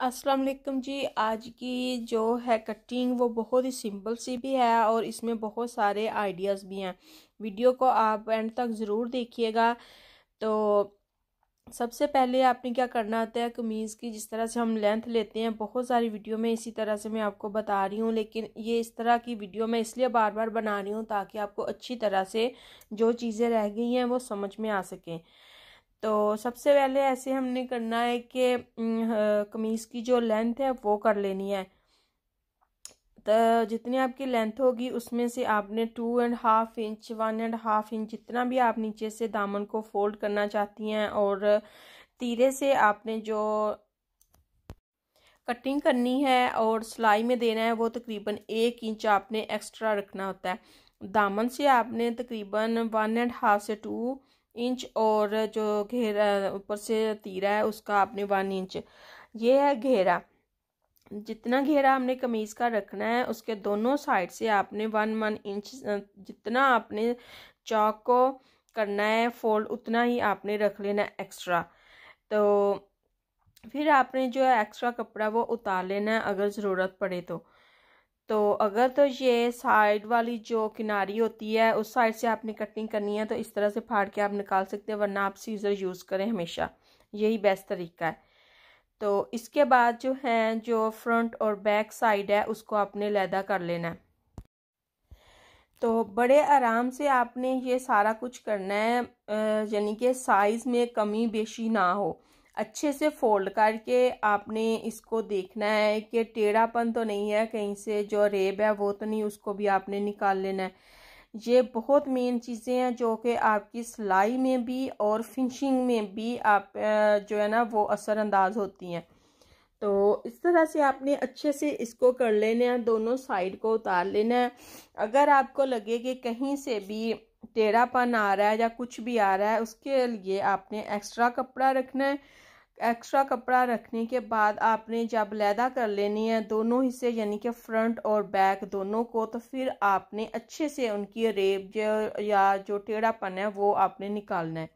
अस्सलाम वालेकुम जी। आज की जो है कटिंग वो बहुत ही सिंपल सी भी है और इसमें बहुत सारे आइडियाज़ भी हैं। वीडियो को आप एंड तक ज़रूर देखिएगा। तो सबसे पहले आपने क्या करना होता है, कमीज़ की जिस तरह से हम लेंथ लेते हैं, बहुत सारी वीडियो में इसी तरह से मैं आपको बता रही हूँ, लेकिन ये इस तरह की वीडियो मैं इसलिए बार बार बना रही हूँ ताकि आपको अच्छी तरह से जो चीज़ें रह गई हैं वो समझ में आ सकें। तो सबसे पहले ऐसे हमने करना है कि कमीज़ की जो लेंथ है वो कर लेनी है। तो जितनी आपकी लेंथ होगी उसमें से आपने 2.5 इंच 1.5 इंच जितना भी आप नीचे से दामन को फोल्ड करना चाहती हैं, और तीरे से आपने जो कटिंग करनी है और सिलाई में देना है वो तकरीबन 1 इंच आपने एक्स्ट्रा रखना होता है। दामन से आपने तकरीबन 1.5 से 2 इंच, और जो घेरा ऊपर से तीरा है उसका आपने 1 इंच। ये है घेरा। जितना घेरा हमने कमीज का रखना है उसके दोनों साइड से आपने 1 इंच जितना आपने चौक को करना है फोल्ड उतना ही आपने रख लेना एक्स्ट्रा। तो फिर आपने जो है एक्स्ट्रा कपड़ा वो उतार लेना है अगर ज़रूरत पड़े तो अगर तो ये साइड वाली जो किनारी होती है उस साइड से आपने कटिंग करनी है तो इस तरह से फाड़ के आप निकाल सकते हैं, वरना आप सीजर यूज़ करें हमेशा, यही बेस्ट तरीका है। तो इसके बाद जो है जो फ्रंट और बैक साइड है उसको आपने लैदा कर लेना है। तो बड़े आराम से आपने ये सारा कुछ करना है, यानी कि साइज़ में कमी बेशी ना हो। अच्छे से फोल्ड करके आपने इसको देखना है कि टेढ़ापन तो नहीं है, कहीं से जो रेब है वो तो नहीं, उसको भी आपने निकाल लेना है। ये बहुत मेन चीज़ें हैं जो कि आपकी सिलाई में भी और फिनिशिंग में भी आप जो है ना वो असरअंदाज होती हैं। तो इस तरह से आपने अच्छे से इसको कर लेना है, दोनों साइड को उतार लेना है। अगर आपको लगे कि कहीं से भी टेढ़ापन आ रहा है या कुछ भी आ रहा है, उसके लिए आपने एक्स्ट्रा कपड़ा रखना है। एक्स्ट्रा कपड़ा रखने के बाद आपने जब लैदा कर लेनी है दोनों हिस्से, यानी कि फ्रंट और बैक दोनों को, तो फिर आपने अच्छे से उनकी रेब जो या जो टेढ़ापन है वो आपने निकालना है।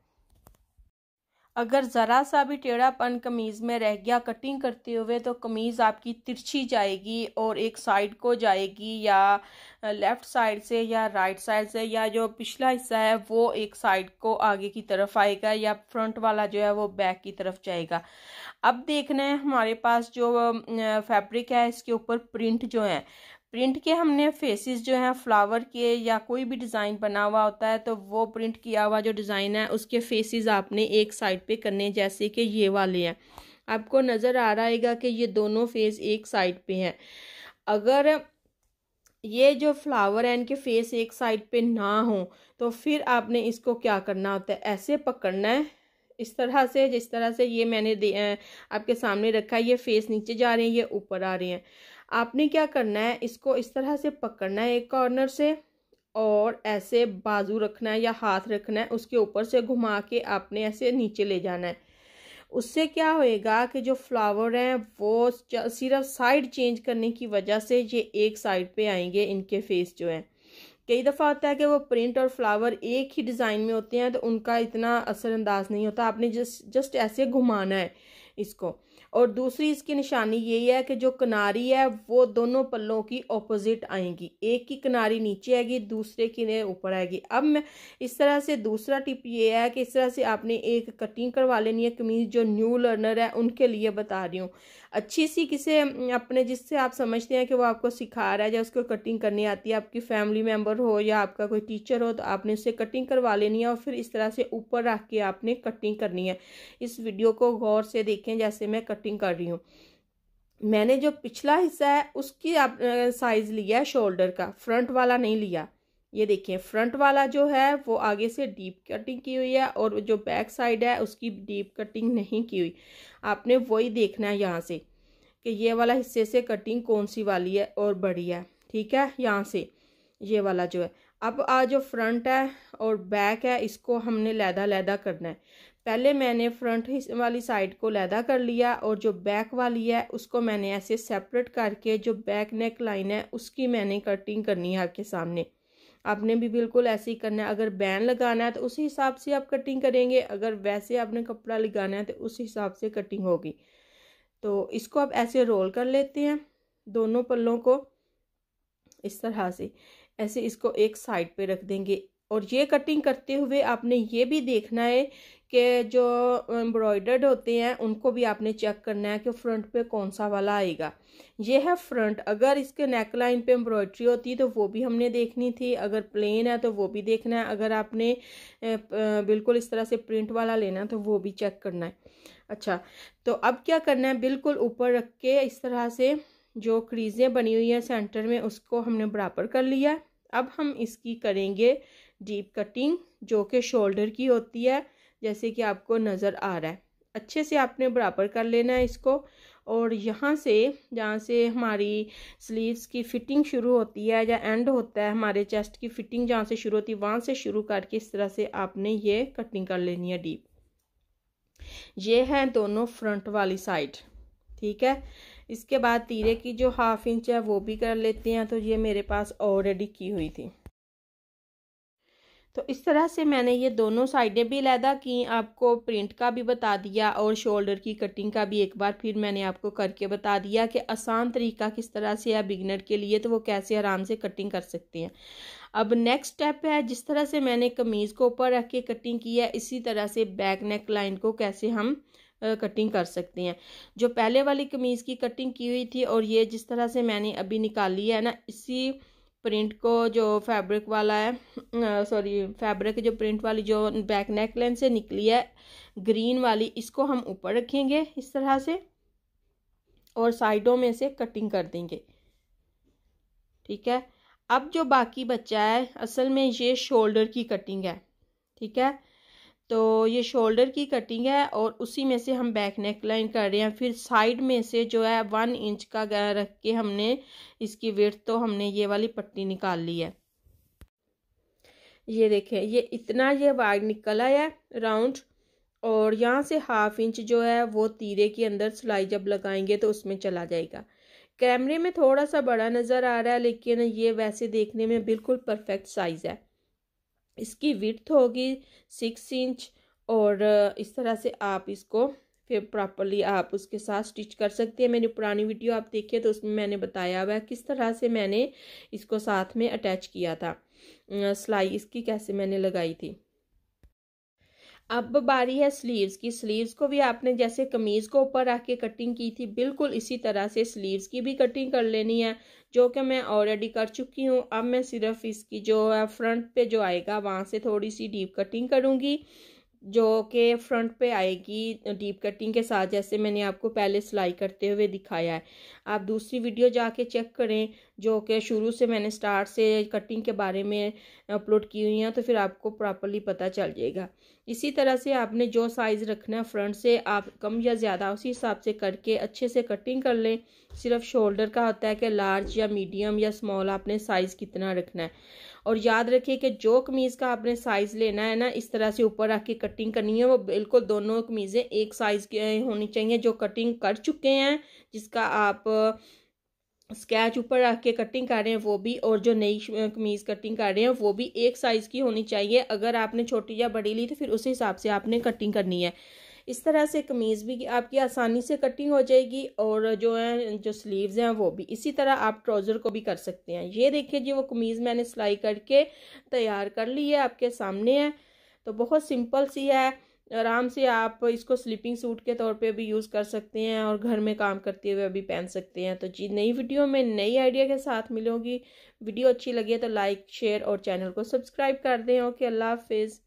अगर ज़रा सा भी टेढ़ापन कमीज़ में रह गया कटिंग करते हुए तो कमीज़ आपकी तिरछी जाएगी और एक साइड को जाएगी, या लेफ़्ट साइड से या राइट साइड से, या जो पिछला हिस्सा है वो एक साइड को आगे की तरफ आएगा, या फ्रंट वाला जो है वो बैक की तरफ जाएगा। अब देखना है हमारे पास जो फैब्रिक है इसके ऊपर प्रिंट जो है, प्रिंट के हमने फेसेस जो हैं फ्लावर के या कोई भी डिज़ाइन बना हुआ होता है तो वो प्रिंट किया हुआ जो डिज़ाइन है उसके फेसेस आपने एक साइड पे करने, जैसे कि ये वाले हैं। आपको नज़र आ रहा है कि ये दोनों फेस एक साइड पे हैं। अगर ये जो फ्लावर है इनके फेस एक साइड पे ना हो तो फिर आपने इसको क्या करना होता है, ऐसे पकड़ना है इस तरह से, जिस तरह से ये मैंने आपके सामने रखा है। ये फेस नीचे जा रहे हैं, ये ऊपर आ रहे हैं। आपने क्या करना है, इसको इस तरह से पकड़ना है एक कॉर्नर से, और ऐसे बाजू रखना है या हाथ रखना है, उसके ऊपर से घुमा के आपने ऐसे नीचे ले जाना है। उससे क्या होएगा कि जो फ्लावर हैं वो सिर्फ साइड चेंज करने की वजह से ये एक साइड पे आएंगे, इनके फेस जो है। कई दफ़ा होता है कि वो प्रिंट और फ्लावर एक ही डिज़ाइन में होते हैं तो उनका इतना असरअंदाज नहीं होता। आपने जस्ट ऐसे घुमाना है इसको। और दूसरी इसकी निशानी यही है कि जो किनारी है वो दोनों पल्लों की ऑपोजिट आएंगी, एक की किनारी नीचे आएगी, दूसरे की ऊपर आएगी। अब मैं इस तरह से दूसरा टिप ये है कि इस तरह से आपने एक कटिंग करवा लेनी है कमीज, जो न्यू लर्नर है उनके लिए बता रही हूँ। अच्छी सी किसे अपने जिससे आप समझते हैं कि वो आपको सिखा रहा है या उसको कटिंग करनी आती है, आपकी फैमिली मेम्बर हो या आपका कोई टीचर हो, तो आपने उससे कटिंग करवा लेनी है और फिर इस तरह से ऊपर रख के आपने कटिंग करनी है। इस वीडियो को गौर से देखें जैसे मैं कटिंग कर रही हूँ। मैंने जो पिछला हिस्सा है उसकी आप साइज लिया है शोल्डर का, फ्रंट वाला नहीं लिया। ये देखिए फ्रंट वाला जो है वो आगे से डीप कटिंग की हुई है और जो बैक साइड है उसकी डीप कटिंग नहीं की हुई। आपने वही देखना है यहाँ से कि ये वाला हिस्से से कटिंग कौन सी वाली है और बड़ी है, ठीक है। यहाँ से ये वाला जो है, अब जो फ्रंट है और बैक है इसको हमने लैदा लैदा करना है। पहले मैंने फ्रंट वाली साइड को लैदा कर लिया और जो बैक वाली है उसको मैंने ऐसे सेपरेट करके जो बैक नेक लाइन है उसकी मैंने कटिंग करनी है आपके सामने। आपने भी बिल्कुल ऐसे ही करना है। अगर बैन लगाना है तो उसी हिसाब से आप कटिंग करेंगे, अगर वैसे आपने कपड़ा लगाना है तो उस हिसाब से कटिंग होगी। तो इसको अब ऐसे रोल कर लेते हैं, दोनों पल्लों को इस तरह से ऐसे इसको एक साइड पे रख देंगे। और ये कटिंग करते हुए आपने ये भी देखना है कि जो एम्ब्रॉयडर्ड होते हैं उनको भी आपने चेक करना है कि फ्रंट पे कौन सा वाला आएगा। ये है फ्रंट, अगर इसके नेक लाइन पे एम्ब्रॉयडरी होती तो वो भी हमने देखनी थी, अगर प्लेन है तो वो भी देखना है, अगर आपने बिल्कुल इस तरह से प्रिंट वाला लेना है तो वो भी चेक करना है। अच्छा, तो अब क्या करना है, बिल्कुल ऊपर रख के इस तरह से जो क्रीजें बनी हुई हैं सेंटर में उसको हमने बराबर कर लिया। अब हम इसकी करेंगे डीप कटिंग जो कि शोल्डर की होती है, जैसे कि आपको नज़र आ रहा है। अच्छे से आपने बराबर कर लेना है इसको। और यहाँ से जहाँ से हमारी स्लीव्स की फिटिंग शुरू होती है या एंड होता है, हमारे चेस्ट की फिटिंग जहाँ से शुरू होती है वहाँ से शुरू करके इस तरह से आपने ये कटिंग कर लेनी है डीप। ये है दोनों फ्रंट वाली साइड, ठीक है। इसके बाद तीरे की जो 1/2 इंच है वो भी कर लेते हैं। तो ये मेरे पास ऑलरेडी की हुई थी। तो इस तरह से मैंने ये दोनों साइडें भी अलहदा की, आपको प्रिंट का भी बता दिया और शोल्डर की कटिंग का भी एक बार फिर मैंने आपको करके बता दिया कि आसान तरीका किस तरह से है बिगनर के लिए, तो वो कैसे आराम से कटिंग कर सकते हैं। अब नेक्स्ट स्टेप है, जिस तरह से मैंने कमीज़ को ऊपर रख के कटिंग की है इसी तरह से बैक नेक लाइन को कैसे हम कटिंग कर सकते हैं। जो पहले वाली कमीज़ की कटिंग की हुई थी और ये जिस तरह से मैंने अभी निकाली है ना, इसी प्रिंट को जो फैब्रिक वाला है, फैब्रिक जो प्रिंट वाली जो बैक नेक लाइन से निकली है ग्रीन वाली, इसको हम ऊपर रखेंगे इस तरह से और साइडों में से कटिंग कर देंगे, ठीक है। अब जो बाकी बचा है असल में ये शोल्डर की कटिंग है, ठीक है। तो ये शोल्डर की कटिंग है और उसी में से हम बैक नेक लाइन कर रहे हैं। फिर साइड में से जो है 1 इंच का रख के हमने इसकी विड्थ तो हमने ये वाली पट्टी निकाल ली है। ये देखें, ये इतना ये वाइड निकल आया है राउंड, और यहाँ से 1/2 इंच जो है वो तीरे के अंदर सिलाई जब लगाएंगे तो उसमें चला जाएगा। कैमरे में थोड़ा सा बड़ा नज़र आ रहा है लेकिन ये वैसे देखने में बिल्कुल परफेक्ट साइज़ है। इसकी विड्थ होगी 6 इंच और इस तरह से आप इसको फिर प्रॉपरली आप उसके साथ स्टिच कर सकते हैं। मेरी पुरानी वीडियो आप देखिए तो उसमें मैंने बताया हुआ है किस तरह से मैंने इसको साथ में अटैच किया था, सिलाई इसकी कैसे मैंने लगाई थी। अब बारी है स्लीव्स की। स्लीव्स को भी आपने जैसे कमीज़ को ऊपर रख के कटिंग की थी बिल्कुल इसी तरह से स्लीव्स की भी कटिंग कर लेनी है, जो कि मैं ऑलरेडी कर चुकी हूँ। अब मैं सिर्फ इसकी जो है फ्रंट पे जो आएगा वहाँ से थोड़ी सी डीप कटिंग करूँगी, जो कि फ्रंट पे आएगी डीप कटिंग के साथ, जैसे मैंने आपको पहले सिलाई करते हुए दिखाया है। आप दूसरी वीडियो जाके चेक करें जो कि शुरू से मैंने स्टार्ट से कटिंग के बारे में अपलोड की हुई हैं, तो फिर आपको प्रॉपरली पता चल जाएगा। इसी तरह से आपने जो साइज़ रखना है फ्रंट से आप कम या ज़्यादा उसी हिसाब से करके अच्छे से कटिंग कर लें। सिर्फ शोल्डर का होता है कि लार्ज या मीडियम या स्मॉल आपने साइज़ कितना रखना है। और याद रखिए कि जो कमीज़ का आपने साइज़ लेना है ना, इस तरह से ऊपर रख के कटिंग करनी है, वो बिल्कुल दोनों कमीज़ें एक साइज़ की होनी चाहिए। जो कटिंग कर चुके हैं जिसका आप स्केच ऊपर रख के कटिंग कर रहे हैं वो भी, और जो नई कमीज़ कटिंग कर रहे हैं वो भी एक साइज़ की होनी चाहिए। अगर आपने छोटी या बड़ी ली तो फिर उस हिसाब से आपने कटिंग करनी है। इस तरह से कमीज़ भी आपकी आसानी से कटिंग हो जाएगी और जो है जो स्लीव्स हैं वो भी। इसी तरह आप ट्राउज़र को भी कर सकते हैं। ये देखिए जी वो कमीज़ मैंने सिलाई करके तैयार कर ली है, आपके सामने है। तो बहुत सिंपल सी है, आराम से आप इसको स्लीपिंग सूट के तौर पे भी यूज़ कर सकते हैं और घर में काम करते हुए भी पहन सकते हैं। तो जी नई वीडियो में नई आइडिया के साथ मिलूंगी। वीडियो अच्छी लगी है तो लाइक शेयर और चैनल को सब्सक्राइब कर दें। ओके, अल्लाह हाफिज़।